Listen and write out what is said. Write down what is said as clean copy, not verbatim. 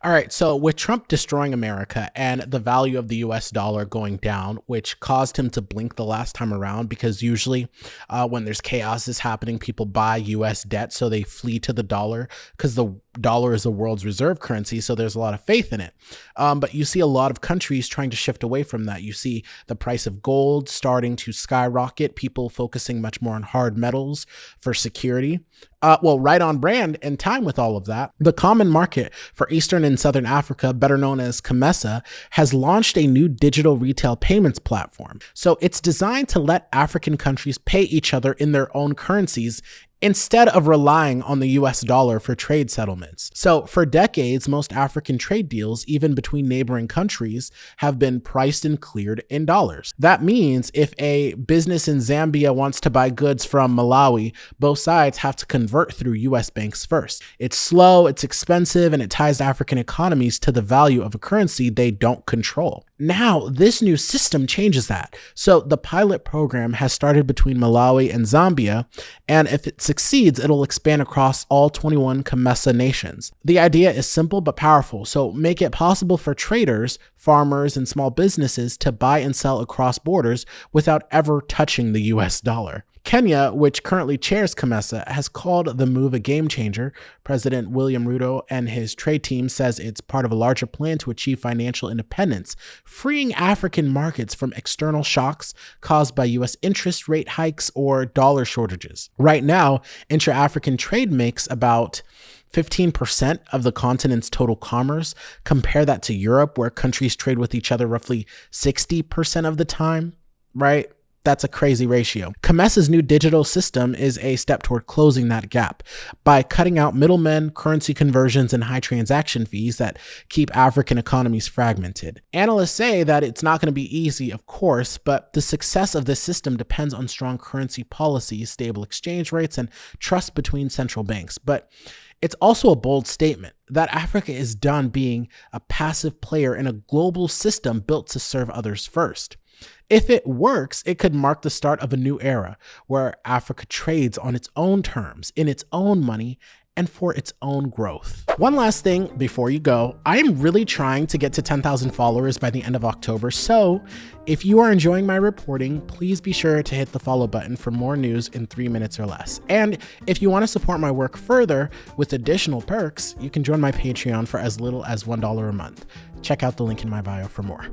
All right, so with Trump destroying America and the value of the US dollar going down, which caused him to blink the last time around, because usually when there's chaos is happening, people buy US debt, so they flee to the dollar because the dollar is the world's reserve currency, so there's a lot of faith in it. But you see a lot of countries trying to shift away from that. You see the price of gold starting to skyrocket, people focusing much more on hard metals for security. Well, right on brand in time with all of that, the Common Market for Eastern and Southern Africa, better known as COMESA, has launched a new digital retail payments platform. So it's designed to let African countries pay each other in their own currencies instead of relying on the US dollar for trade settlements. So for decades, most African trade deals, even between neighboring countries, have been priced and cleared in dollars. That means if a business in Zambia wants to buy goods from Malawi, both sides have to convert through US banks first. It's slow, it's expensive, and it ties African economies to the value of a currency they don't control. Now, this new system changes that. So the pilot program has started between Malawi and Zambia, and if it succeeds, it'll expand across all 21 COMESA nations. The idea is simple but powerful, so make it possible for traders, farmers, and small businesses to buy and sell across borders without ever touching the US dollar. Kenya, which currently chairs COMESA, has called the move a game changer. President William Ruto and his trade team says it's part of a larger plan to achieve financial independence, freeing African markets from external shocks caused by US interest rate hikes or dollar shortages. Right now, intra-African trade makes about 15% of the continent's total commerce. Compare that to Europe, where countries trade with each other roughly 60% of the time, right? That's a crazy ratio. COMESA's new digital system is a step toward closing that gap by cutting out middlemen, currency conversions, and high transaction fees that keep African economies fragmented. Analysts say that it's not going to be easy, of course, but the success of this system depends on strong currency policies, stable exchange rates, and trust between central banks. But it's also a bold statement that Africa is done being a passive player in a global system built to serve others first. If it works, it could mark the start of a new era where Africa trades on its own terms, in its own money, and for its own growth. One last thing before you go, I am really trying to get to 10,000 followers by the end of October, so if you are enjoying my reporting, please be sure to hit the follow button for more news in 3 minutes or less. And if you want to support my work further with additional perks, you can join my Patreon for as little as $1 a month. Check out the link in my bio for more.